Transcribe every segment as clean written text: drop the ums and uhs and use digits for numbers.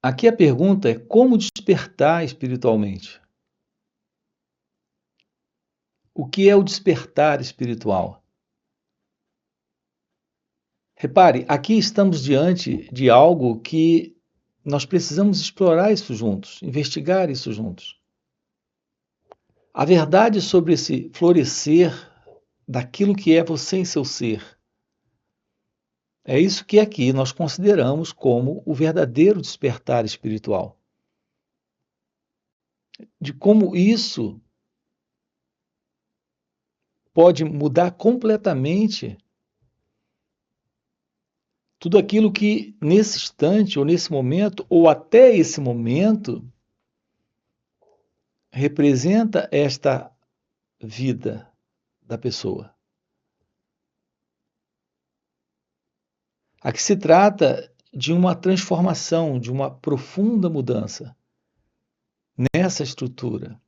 Aqui a pergunta é como despertar espiritualmente? O que é o despertar espiritual? Repare, aqui estamos diante de algo que nós precisamos explorar isso juntos, investigar isso juntos. A verdade sobre esse florescer daquilo que é você em seu ser. É isso que aqui nós consideramos como o verdadeiro despertar espiritual. De como isso pode mudar completamente tudo aquilo que nesse instante, ou nesse momento, ou até esse momento, representa esta vida da pessoa. Aqui se trata de uma transformação, de uma profunda mudança nessa estrutura,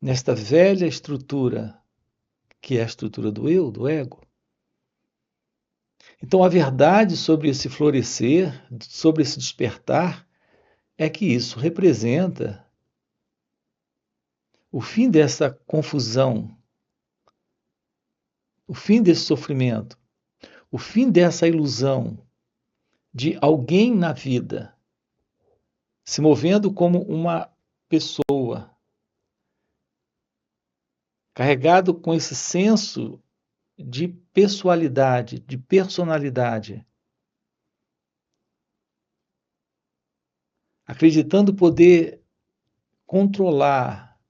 nesta velha estrutura, que é a estrutura do eu, do ego. Então, a verdade sobre esse florescer, sobre esse despertar, é que isso representa o fim dessa confusão, o fim desse sofrimento, o fim dessa ilusão de alguém na vida se movendo como uma pessoa, carregado com esse senso de pessoalidade, de personalidade, acreditando poder controlar,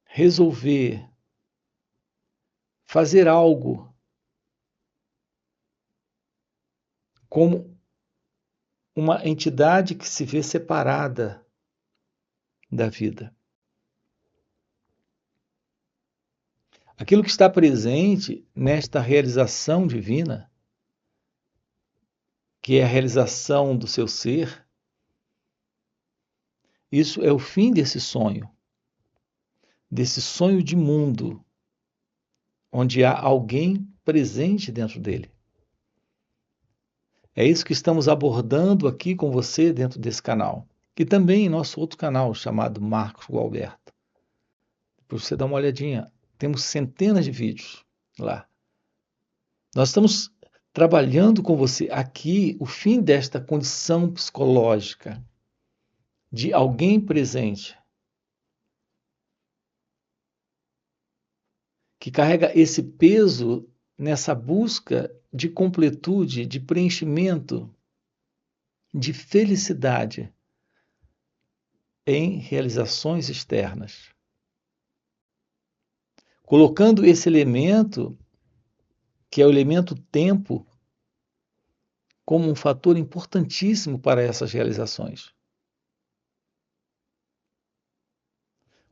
resolver, fazer algo como uma entidade que se vê separada da vida. Aquilo que está presente nesta realização divina, que é a realização do seu ser, isso é o fim desse sonho de mundo, onde há alguém presente dentro dele. É isso que estamos abordando aqui com você dentro desse canal. E também em nosso outro canal chamado Marcos Gualberto. Para você dar uma olhadinha, temos centenas de vídeos lá. Nós estamos trabalhando com você aqui o fim desta condição psicológica de alguém presente que carrega esse peso nessa busca de completude, de preenchimento, de felicidade em realizações externas. Colocando esse elemento, que é o elemento tempo, como um fator importantíssimo para essas realizações.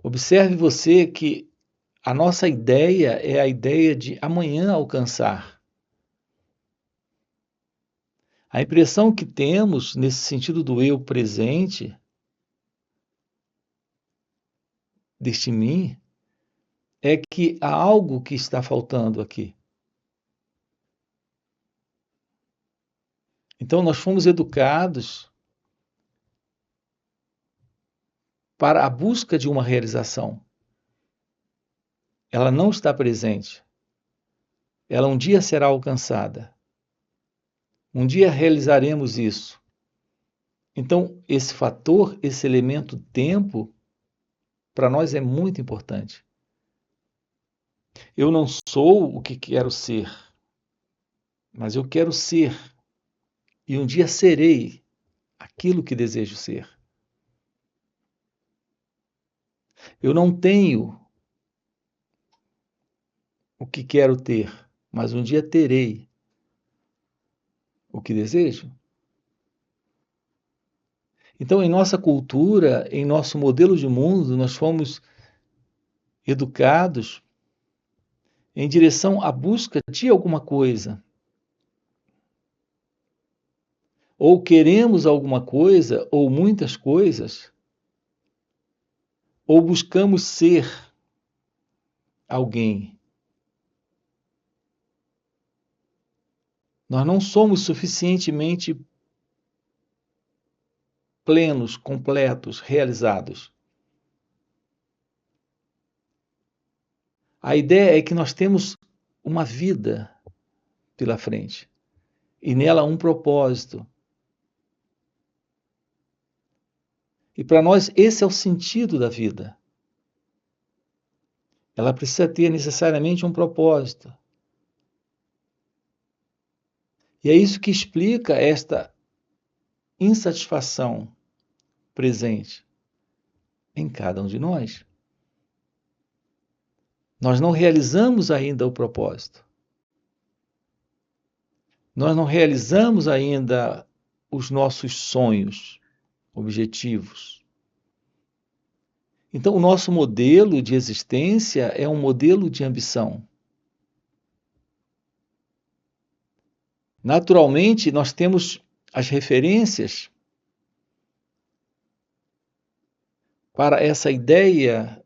Observe você que a nossa ideia é a ideia de amanhã alcançar. A impressão que temos nesse sentido do eu presente, deste mim, é que há algo que está faltando aqui. Então, nós fomos educados para a busca de uma realização. Ela não está presente. Ela um dia será alcançada. Um dia realizaremos isso. Então, esse fator, esse elemento tempo, para nós é muito importante. Eu não sou o que quero ser, mas eu quero ser. E um dia serei aquilo que desejo ser. Eu não tenho o que quero ter, mas um dia terei o que desejo. Então, em nossa cultura, em nosso modelo de mundo, nós fomos educados em direção à busca de alguma coisa. Ou queremos alguma coisa, ou muitas coisas, ou buscamos ser alguém. Nós não somos suficientemente plenos, completos, realizados. A ideia é que nós temos uma vida pela frente e nela um propósito. E para nós esse é o sentido da vida. Ela precisa ter necessariamente um propósito. E é isso que explica esta insatisfação presente em cada um de nós. Nós não realizamos ainda o propósito. Nós não realizamos ainda os nossos sonhos, objetivos. Então, o nosso modelo de existência é um modelo de ambição. Naturalmente, nós temos as referências para essa ideia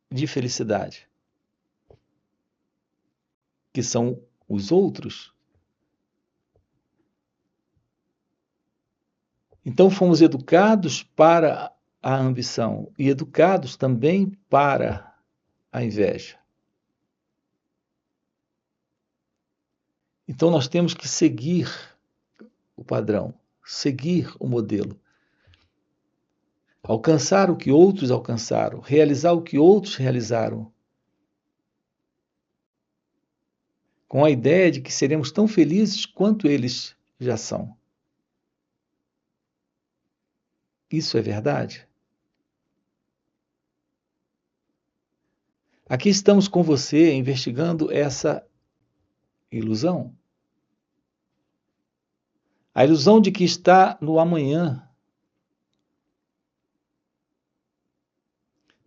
de felicidade, que são os outros. Então, fomos educados para a ambição e educados também para a inveja. Então, nós temos que seguir o padrão, seguir o modelo, alcançar o que outros alcançaram, realizar o que outros realizaram, com a ideia de que seremos tão felizes quanto eles já são. Isso é verdade? Aqui estamos com você investigando essa ilusão. A ilusão de que está no amanhã.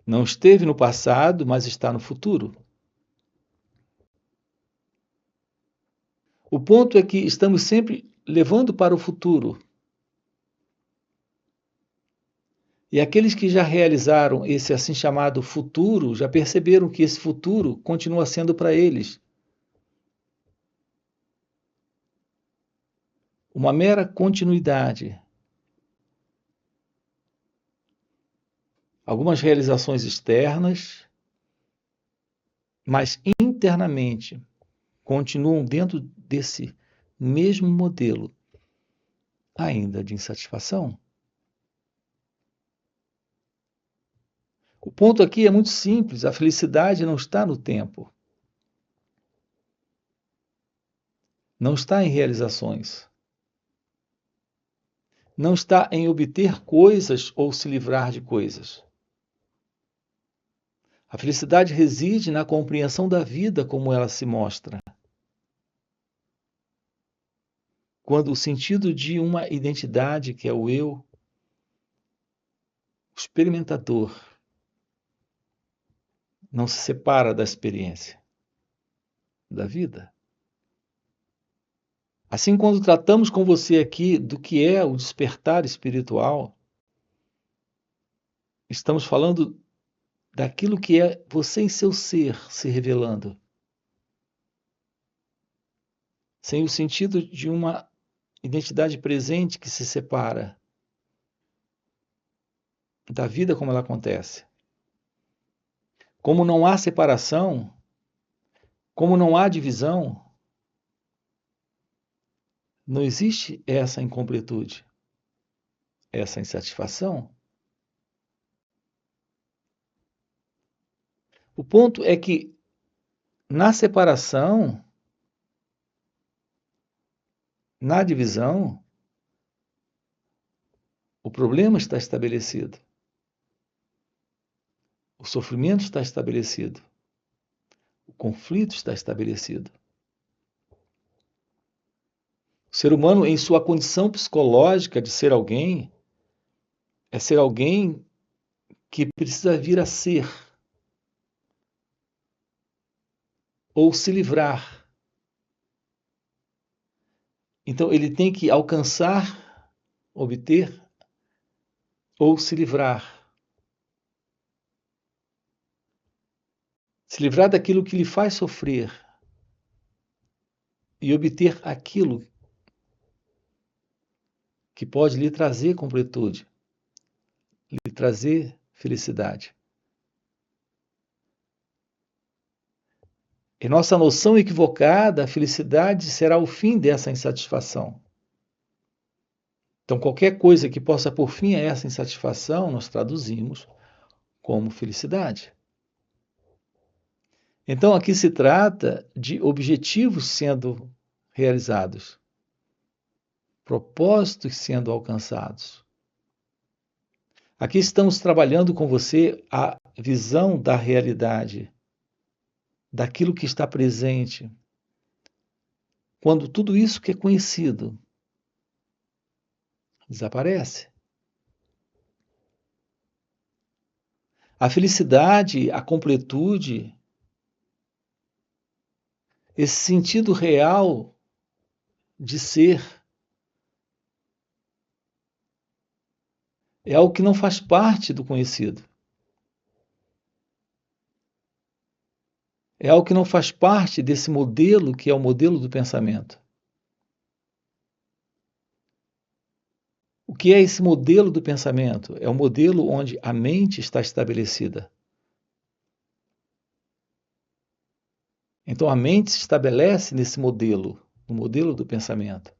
Não esteve no passado, mas está no futuro. O ponto é que estamos sempre levando para o futuro. E aqueles que já realizaram esse assim chamado futuro, já perceberam que esse futuro continua sendo para eles uma mera continuidade. Algumas realizações externas, mas internamente continuam dentro desse mesmo modelo, ainda de insatisfação. O ponto aqui é muito simples: a felicidade não está no tempo, não está em realizações, não está em obter coisas ou se livrar de coisas. A felicidade reside na compreensão da vida como ela se mostra. Quando o sentido de uma identidade, que é o eu, o experimentador, não se separa da experiência da vida. Assim, quando tratamos com você aqui do que é o despertar espiritual, estamos falando daquilo que é você em seu ser se revelando, sem o sentido de uma identidade presente que se separa da vida como ela acontece. Como não há separação, como não há divisão, não existe essa incompletude, essa insatisfação. O ponto é que na separação, na divisão, o problema está estabelecido. O sofrimento está estabelecido. O conflito está estabelecido. O ser humano, em sua condição psicológica de ser alguém, é ser alguém que precisa vir a ser ou se livrar. Então, ele tem que alcançar, obter ou se livrar. Se livrar daquilo que lhe faz sofrer e obter aquilo que pode lhe trazer completude, lhe trazer felicidade. Em nossa noção equivocada, a felicidade será o fim dessa insatisfação. Então, qualquer coisa que possa pôr fim a essa insatisfação, nós traduzimos como felicidade. Então, aqui se trata de objetivos sendo realizados, propósitos sendo alcançados. Aqui estamos trabalhando com você a visão da realidade, daquilo que está presente, quando tudo isso que é conhecido desaparece. A felicidade, a completude, esse sentido real de ser, é algo que não faz parte do conhecido. É algo que não faz parte desse modelo que é o modelo do pensamento. O que é esse modelo do pensamento? É o modelo onde a mente está estabelecida. Então a mente se estabelece nesse modelo, no modelo do pensamento,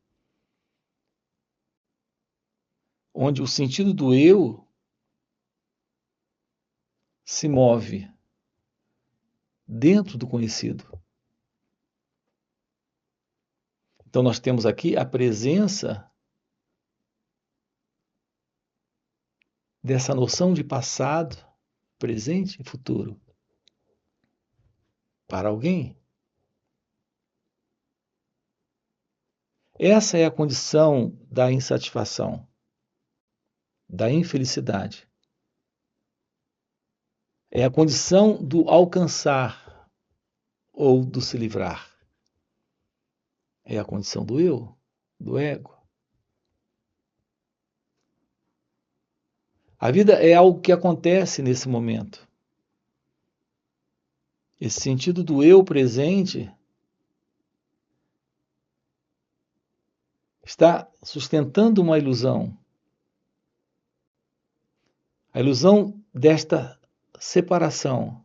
onde o sentido do eu se move dentro do conhecido. Então nós temos aqui a presença dessa noção de passado, presente e futuro para alguém. Essa é a condição da insatisfação, da infelicidade. É a condição do alcançar ou do se livrar. É a condição do eu, do ego. A vida é algo que acontece nesse momento. Esse sentido do eu presente está sustentando uma ilusão. A ilusão desta separação,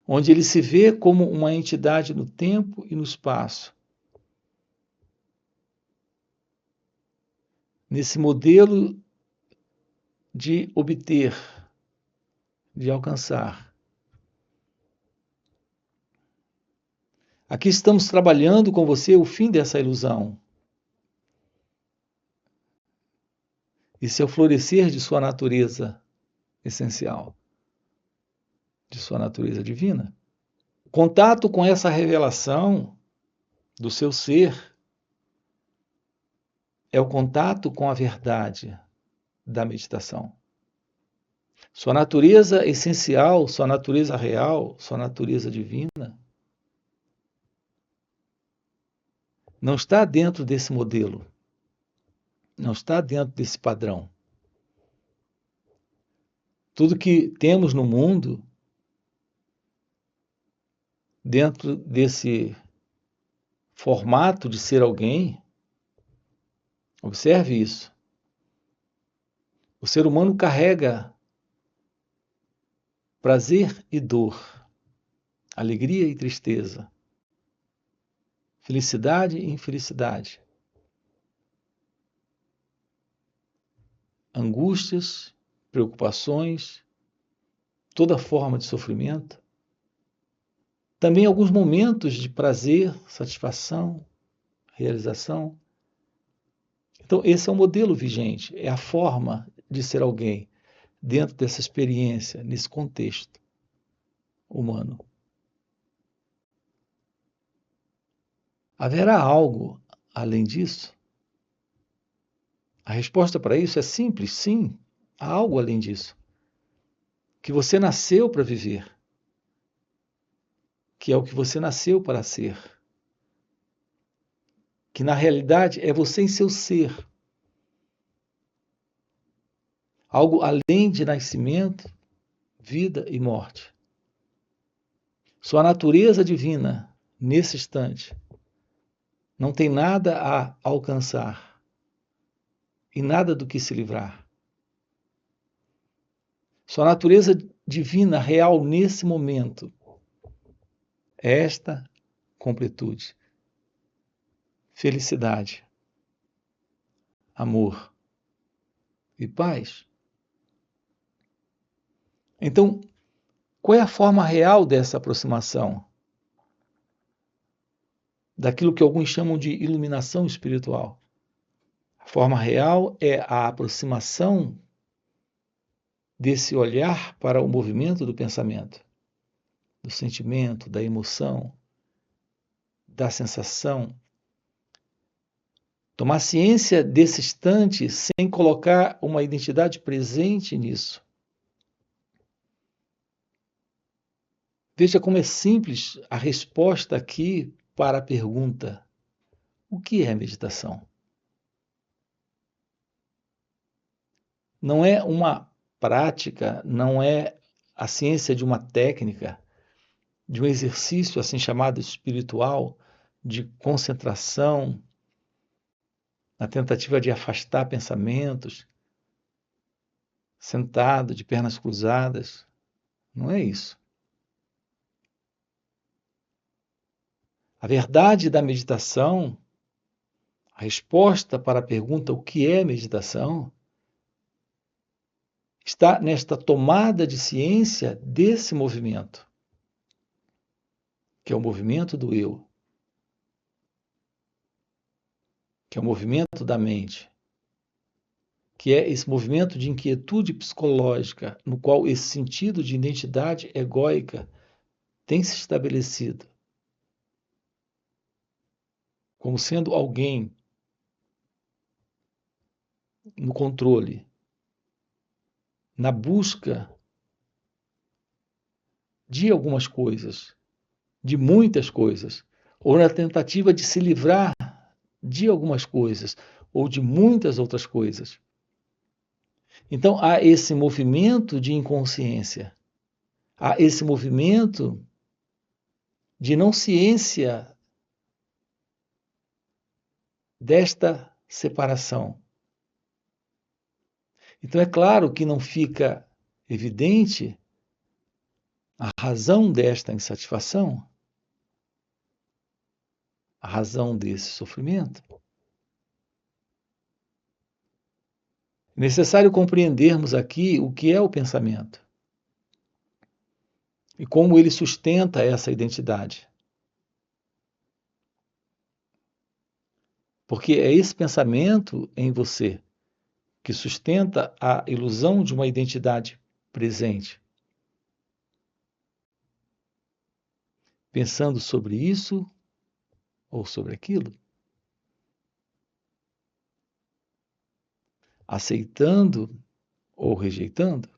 onde ele se vê como uma entidade no tempo e no espaço. Nesse modelo de obter, de alcançar. Aqui estamos trabalhando com você o fim dessa ilusão. Esse é o florescer de sua natureza essencial, de sua natureza divina. O contato com essa revelação do seu ser é o contato com a verdade da meditação. Sua natureza essencial, sua natureza real, sua natureza divina não está dentro desse modelo, não está dentro desse padrão. Tudo que temos no mundo, dentro desse formato de ser alguém, observe isso. O ser humano carrega prazer e dor, alegria e tristeza, felicidade e infelicidade, angústias, preocupações, toda forma de sofrimento. Também alguns momentos de prazer, satisfação, realização. Então, esse é o modelo vigente, é a forma de ser alguém dentro dessa experiência, nesse contexto humano. Haverá algo além disso? A resposta para isso é simples, sim, há algo além disso. Que você nasceu para viver, que é o que você nasceu para ser. Que na realidade é você em seu ser. Algo além de nascimento, vida e morte. Sua natureza divina, nesse instante, não tem nada a alcançar e nada do que se livrar. Sua natureza divina real nesse momento é esta completude, felicidade, amor e paz. Então, qual é a forma real dessa aproximação? Daquilo que alguns chamam de iluminação espiritual. A forma real é a aproximação desse olhar para o movimento do pensamento, do sentimento, da emoção, da sensação. Tomar ciência desse instante sem colocar uma identidade presente nisso. Veja como é simples a resposta aqui para a pergunta: o que é meditação? Não é uma prática, não é a ciência de uma técnica, de um exercício assim chamado espiritual, de concentração, na tentativa de afastar pensamentos, sentado, de pernas cruzadas. Não é isso. A verdade da meditação, a resposta para a pergunta o que é meditação, está nesta tomada de ciência desse movimento, que é o movimento do eu, que é o movimento da mente, que é esse movimento de inquietude psicológica, no qual esse sentido de identidade egóica tem se estabelecido como sendo alguém no controle, na busca de algumas coisas, de muitas coisas, ou na tentativa de se livrar de algumas coisas, ou de muitas outras coisas. Então há esse movimento de inconsciência, há esse movimento de não ciência desta separação. Então é claro que não fica evidente a razão desta insatisfação, a razão desse sofrimento. É necessário compreendermos aqui o que é o pensamento e como ele sustenta essa identidade. Porque é esse pensamento em você que sustenta a ilusão de uma identidade presente. Pensando sobre isso ou sobre aquilo. Aceitando ou rejeitando.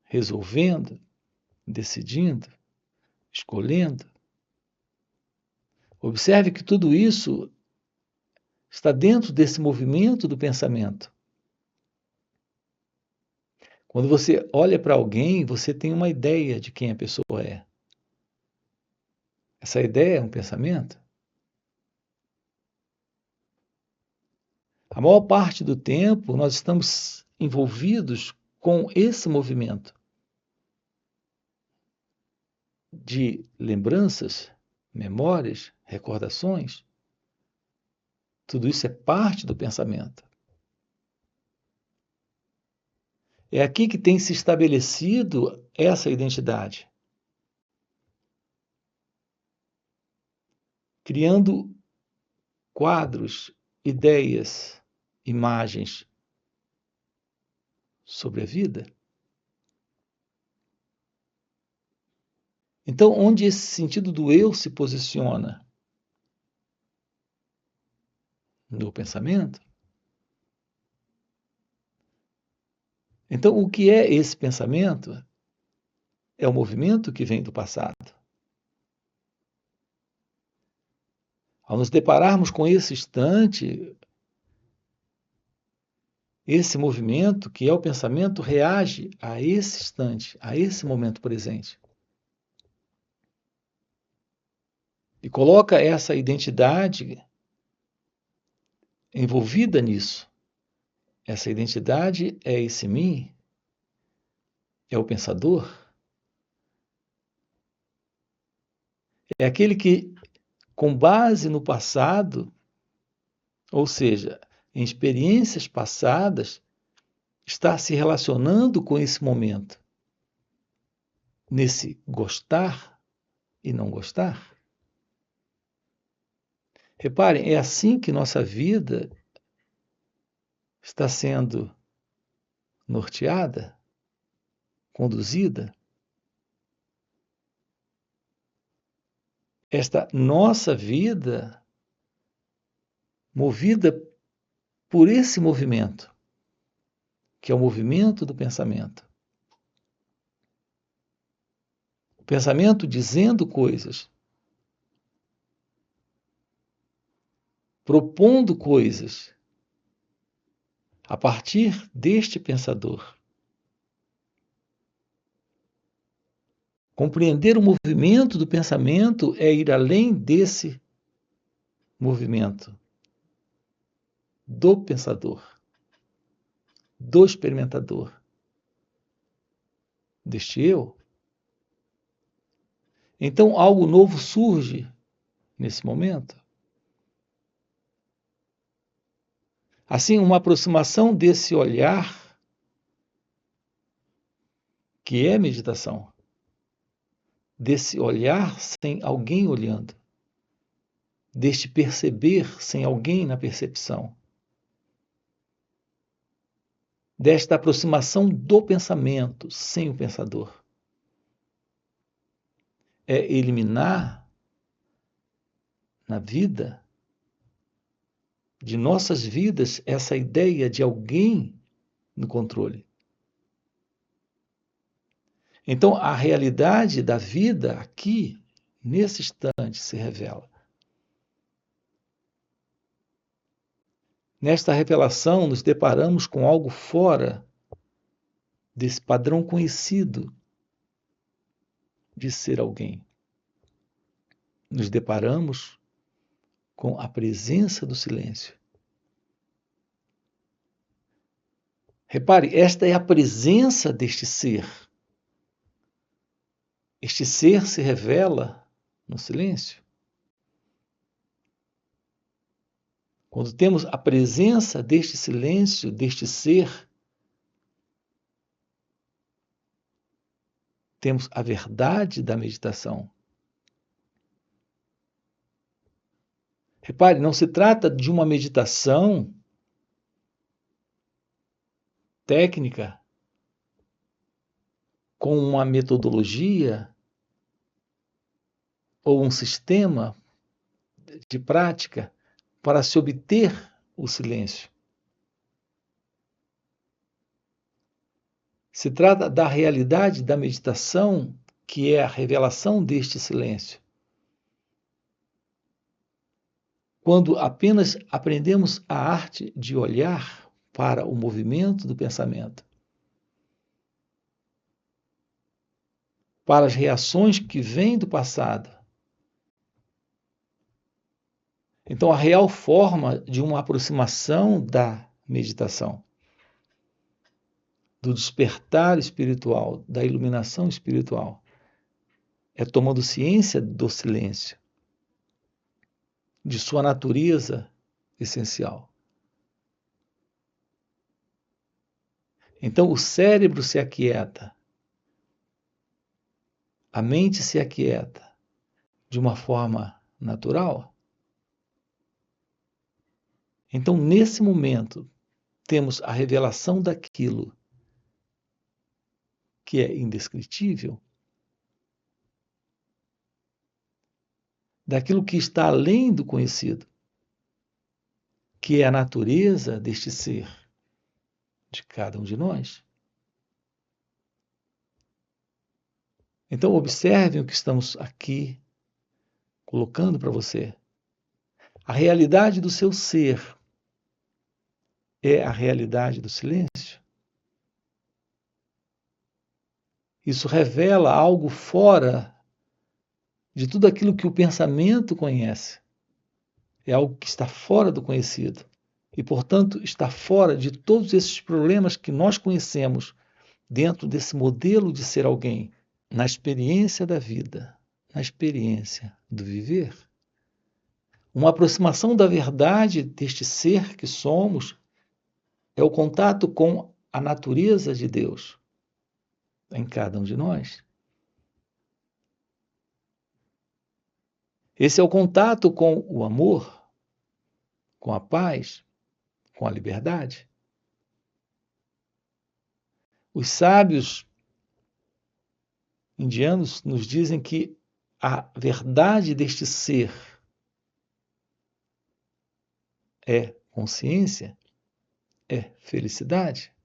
Resolvendo, decidindo, escolhendo. Observe que tudo isso está dentro desse movimento do pensamento. Quando você olha para alguém, você tem uma ideia de quem a pessoa é. Essa ideia é um pensamento. A maior parte do tempo nós estamos envolvidos com esse movimento de lembranças, memórias, recordações. Tudo isso é parte do pensamento. É aqui que tem se estabelecido essa identidade, criando quadros, ideias, imagens sobre a vida. Então, onde esse sentido do eu se posiciona? No pensamento? Então, o que é esse pensamento? É o movimento que vem do passado. Ao nos depararmos com esse instante, esse movimento, que é o pensamento, reage a esse instante, a esse momento presente. e coloca essa identidade envolvida nisso. Essa identidade é esse mim, é o pensador, é aquele que, com base no passado, ou seja, em experiências passadas, está se relacionando com esse momento, nesse gostar e não gostar. Reparem, é assim que nossa vida está sendo norteada, conduzida. Esta nossa vida movida por esse movimento, que é o movimento do pensamento. O pensamento dizendo coisas, propondo coisas a partir deste pensador. Compreender o movimento do pensamento é ir além desse movimento do pensador, do experimentador, deste eu. Então, algo novo surge nesse momento. Assim, uma aproximação desse olhar, que é meditação, desse olhar sem alguém olhando, deste perceber sem alguém na percepção, desta aproximação do pensamento sem o pensador. É eliminar na vida, de nossas vidas, essa ideia de alguém no controle. Então, a realidade da vida aqui, nesse instante, se revela. Nesta revelação, nos deparamos com algo fora desse padrão conhecido de ser alguém. Nos deparamos com a presença do silêncio. Repare, esta é a presença deste ser. Este ser se revela no silêncio. Quando temos a presença deste silêncio, deste ser, temos a verdade da meditação. Repare, não se trata de uma meditação técnica com uma metodologia ou um sistema de prática para se obter o silêncio. Se trata da realidade da meditação, que é a revelação deste silêncio. Quando apenas aprendemos a arte de olhar para o movimento do pensamento, para as reações que vêm do passado. Então, a real forma de uma aproximação da meditação, do despertar espiritual, da iluminação espiritual, é tomando ciência do silêncio, de sua natureza essencial. Então, o cérebro se aquieta, a mente se aquieta de uma forma natural. Então, nesse momento, temos a revelação daquilo que é indescritível, daquilo que está além do conhecido, que é a natureza deste ser, de cada um de nós. Então, observem o que estamos aqui colocando para você. A realidade do seu ser é a realidade do silêncio. Isso revela algo fora de tudo aquilo que o pensamento conhece. É algo que está fora do conhecido e, portanto, está fora de todos esses problemas que nós conhecemos dentro desse modelo de ser alguém, na experiência da vida, na experiência do viver. Uma aproximação da verdade deste ser que somos é o contato com a natureza de Deus em cada um de nós. Esse é o contato com o amor, com a paz, com a liberdade. Os sábios indianos nos dizem que a verdade deste ser é consciência, é felicidade.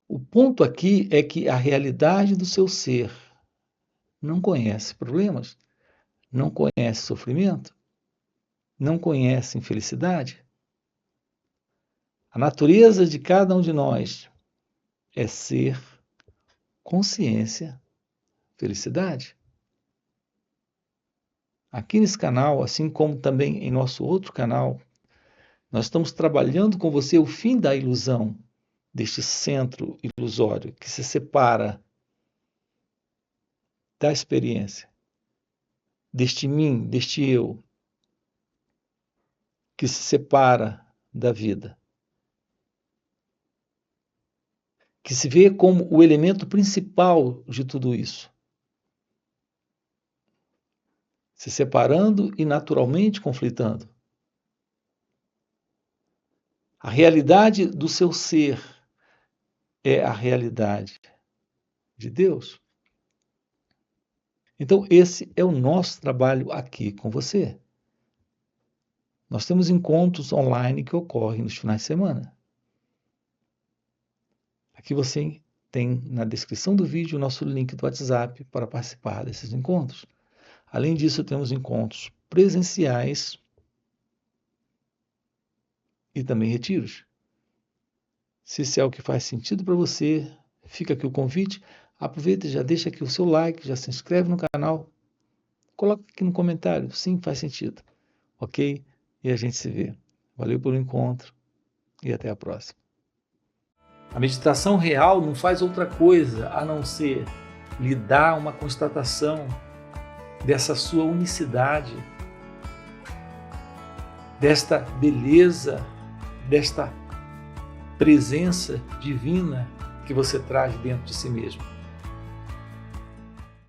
O ponto aqui é que a realidade do seu ser não conhece problemas, não conhece sofrimento, não conhece infelicidade. A natureza de cada um de nós é ser, consciência, felicidade. Aqui nesse canal, assim como também em nosso outro canal, nós estamos trabalhando com você o fim da ilusão, deste centro ilusório que se separa da experiência, deste mim, deste eu, que se separa da vida, que se vê como o elemento principal de tudo isso, se separando e naturalmente conflitando. A realidade do seu ser é a realidade de Deus. Então, esse é o nosso trabalho aqui com você. Nós temos encontros online que ocorrem nos finais de semana. Aqui você tem na descrição do vídeo o nosso link do WhatsApp para participar desses encontros. Além disso, temos encontros presenciais e também retiros. Se isso é o que faz sentido para você, fica aqui o convite. Aproveita e já deixa aqui o seu like, já se inscreve no canal. Coloca aqui no comentário, sim, faz sentido. Ok? E a gente se vê. Valeu pelo encontro e até a próxima. A meditação real não faz outra coisa a não ser lhe dar uma constatação dessa sua unicidade, desta beleza, desta presença divina que você traz dentro de si mesmo.